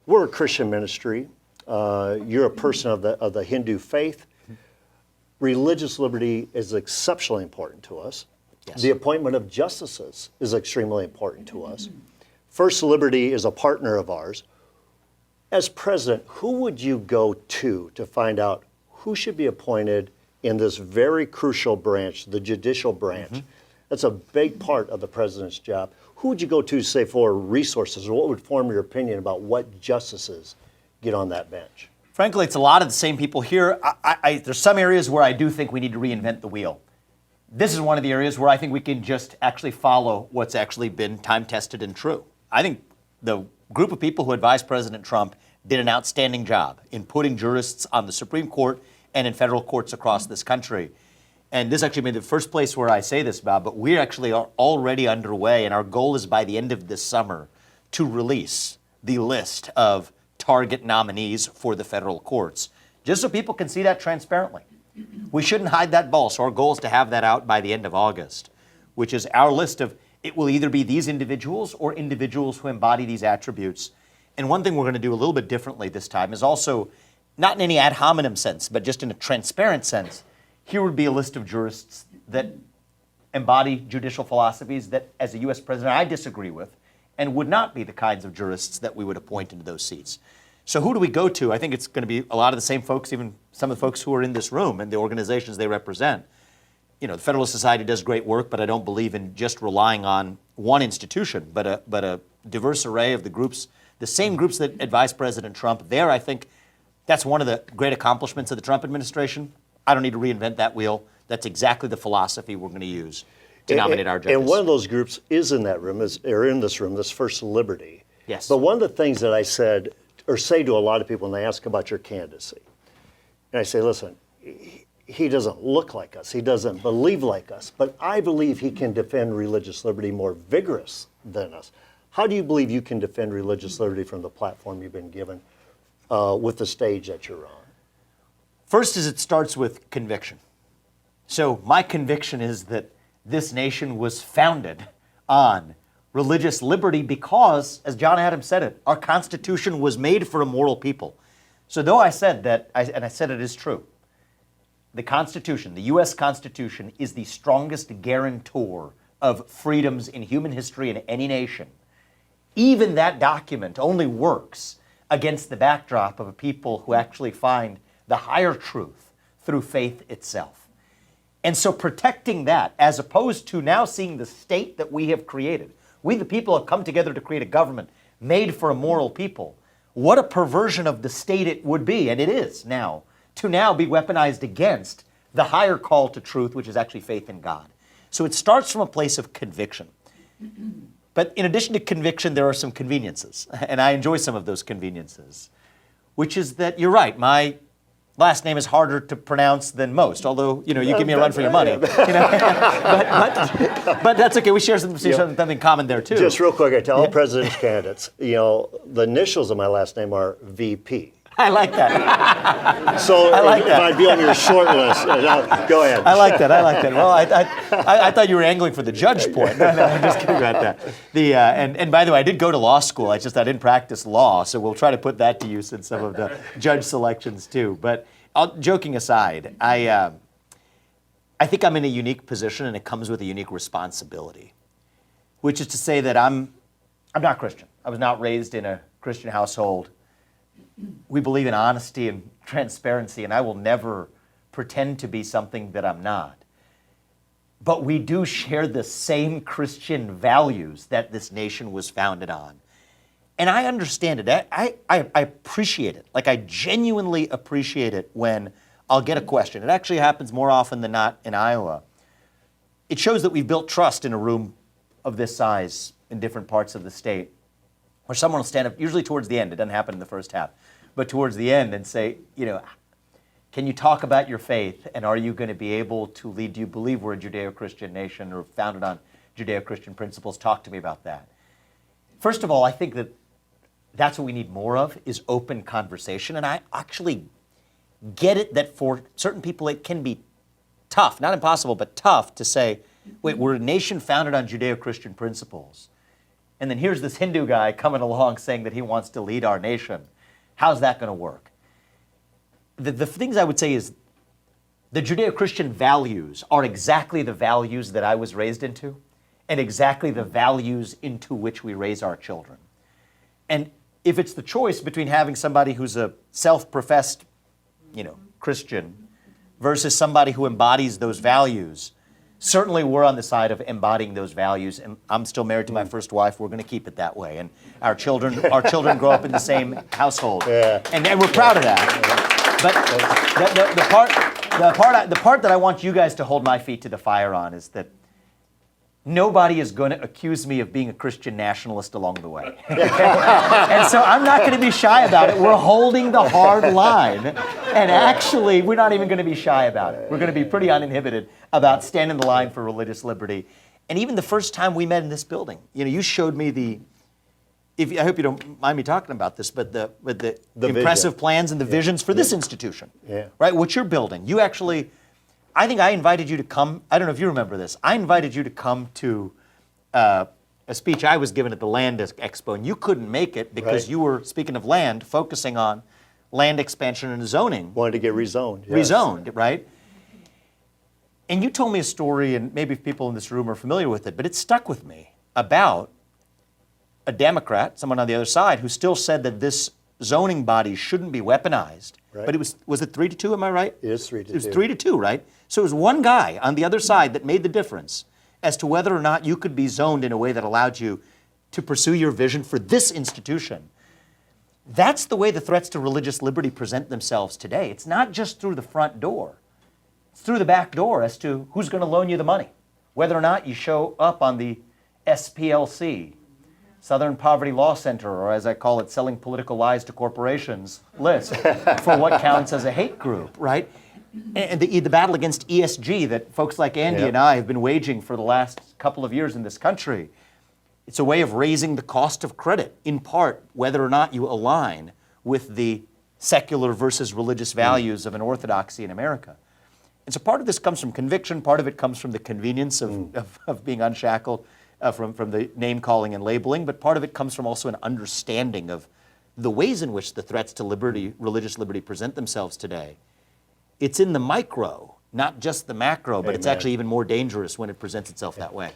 we're a Christian ministry. You're a person of the Hindu faith. Religious liberty is exceptionally important to us. Yes. The appointment of justices is extremely important to us. First Liberty is a partner of ours. As president, who would you go to find out who should be appointed in this very crucial branch, the judicial branch? That's a big part of the president's job. Who would you go to, say, for resources, or what would form your opinion about what justices get on that bench? Frankly, it's a lot of the same people here. There's some areas where I do think we need to reinvent the wheel. This is one of the areas where I think we can just actually follow what's actually been time-tested and true. I think the group of people who advised President Trump did an outstanding job in putting jurists on the Supreme Court and in federal courts across this country. And this actually may be the first place where I say this, Bob, but we actually are already underway, and our goal is by the end of this summer to release the list of target nominees for the federal courts, just so people can see that transparently. We shouldn't hide that ball, so our goal is to have that out by the end of August, which is our list of, it will either be these individuals or individuals who embody these attributes. And one thing we're going to do a little bit differently this time is also, not in any ad hominem sense, but just in a transparent sense, here would be a list of jurists that embody judicial philosophies that, as a U.S. president, I disagree with, and would not be the kinds of jurists that we would appoint into those seats. So who do we go to? I think it's going to be a lot of the same folks, even some of the folks who are in this room and the organizations they represent. You know, the Federalist Society does great work, but I don't believe in just relying on one institution, but a diverse array of the groups, the same groups that advised President Trump. There, I think that's one of the great accomplishments of the Trump administration. I don't need to reinvent that wheel. That's exactly the philosophy we're going to use to nominate our judges. And one of those groups is in that room, or in this room, this First Liberty. Yes. But one of the things that I said, or say to a lot of people when they ask about your candidacy, and I say, listen, he doesn't look like us, he doesn't believe like us, but I believe he can defend religious liberty more vigorous than us. How do you believe you can defend religious liberty from the platform you've been given with the stage that you're on? First is it starts with conviction. So my conviction is that this nation was founded on religious liberty because, as John Adams said it, our Constitution was made for a moral people. So though I said that, and I said it is true, the Constitution, the U.S. Constitution, is the strongest guarantor of freedoms in human history in any nation. Even that document only works against the backdrop of a people who actually find the higher truth through faith itself. And so protecting that, as opposed to now seeing the state that we have created, we the people have come together to create a government made for a moral people. What a perversion of the state it would be, and it is now, to now be weaponized against the higher call to truth, which is actually faith in God. So it starts from a place of conviction. But in addition to conviction, there are some conveniences, and I enjoy some of those conveniences, which is that you're right, my last name is harder to pronounce than most, although, you give me a run for your money. But that's okay. We share something common there, too. Just real quick, I tell all president's candidates, the initials of my last name are VP. I like that. So if I'd be on your short list, go ahead. I like that. Well, I thought you were angling for the judge point. No, I'm just kidding about that. And by the way, I did go to law school. I didn't practice law, so we'll try to put that to use in some of the judge selections too. But joking aside, I think I'm in a unique position, and it comes with a unique responsibility, which is to say that I'm not Christian. I was not raised in a Christian household. We believe in honesty and transparency, and I will never pretend to be something that I'm not. But we do share the same Christian values that this nation was founded on. And I understand it. I appreciate it. Like, I genuinely appreciate it when I'll get a question. It actually happens more often than not in Iowa. It shows that we've built trust in a room of this size in different parts of the state, where someone will stand up, usually towards the end, it doesn't happen in the first half, but towards the end and say, can you talk about your faith, and are you going to be able to lead? Do you believe we're a Judeo-Christian nation or founded on Judeo-Christian principles? Talk to me about that. First of all, I think that that's what we need more of, is open conversation, and I actually get it that for certain people it can be tough, not impossible, but tough to say, wait, we're a nation founded on Judeo-Christian principles. And then here's this Hindu guy coming along saying that he wants to lead our nation. How's that going to work? The things I would say is the Judeo-Christian values are exactly the values that I was raised into and exactly the values into which we raise our children. And if it's the choice between having somebody who's a self-professed, Christian versus somebody who embodies those values, certainly we're on the side of embodying those values, and I'm still married to my first wife. We're going to keep it that way, and our children grow up in the same household, and we're proud of that. But the part that I want you guys to hold my feet to the fire on is that nobody is going to accuse me of being a Christian nationalist along the way. And so I'm not going to be shy about it. We're holding the hard line. And actually, we're not even going to be shy about it. We're going to be pretty uninhibited about standing the line for religious liberty. And even the first time we met in this building, you showed me I hope you don't mind me talking about this, but the impressive vision. plans and the visions for this institution, Yeah. right? What you're building. You actually... I think I invited you to come. I don't know if you remember this. I invited you to come to a speech I was given at the Land Expo, and you couldn't make it because Right. you were, speaking of land, focusing on land expansion and zoning. Wanted to get rezoned. Yes. Rezoned, right? And you told me a story, and maybe people in this room are familiar with it, but it stuck with me, about a Democrat, someone on the other side, who still said that this zoning body shouldn't be weaponized. Right. But was it 3-2, am I right? It is 3-2. It was 3-2, right? So it was one guy on the other side that made the difference as to whether or not you could be zoned in a way that allowed you to pursue your vision for this institution. That's the way the threats to religious liberty present themselves today. It's not just through the front door. It's through the back door as to who's going to loan you the money, whether or not you show up on the SPLC, Southern Poverty Law Center, or as I call it, selling political lies to corporations list for what counts as a hate group, right? And the battle against ESG that folks like Andy Yep. and I have been waging for the last couple of years in this country. It's a way of raising the cost of credit, in part, whether or not you align with the secular versus religious values of an orthodoxy in America. And so part of this comes from conviction, part of it comes from the convenience of being unshackled from the name calling and labeling, but part of it comes from also an understanding of the ways in which the threats to liberty, religious liberty, present themselves today. It's in the micro, not just the macro, but it's Amen. actually even more dangerous when it presents itself that way.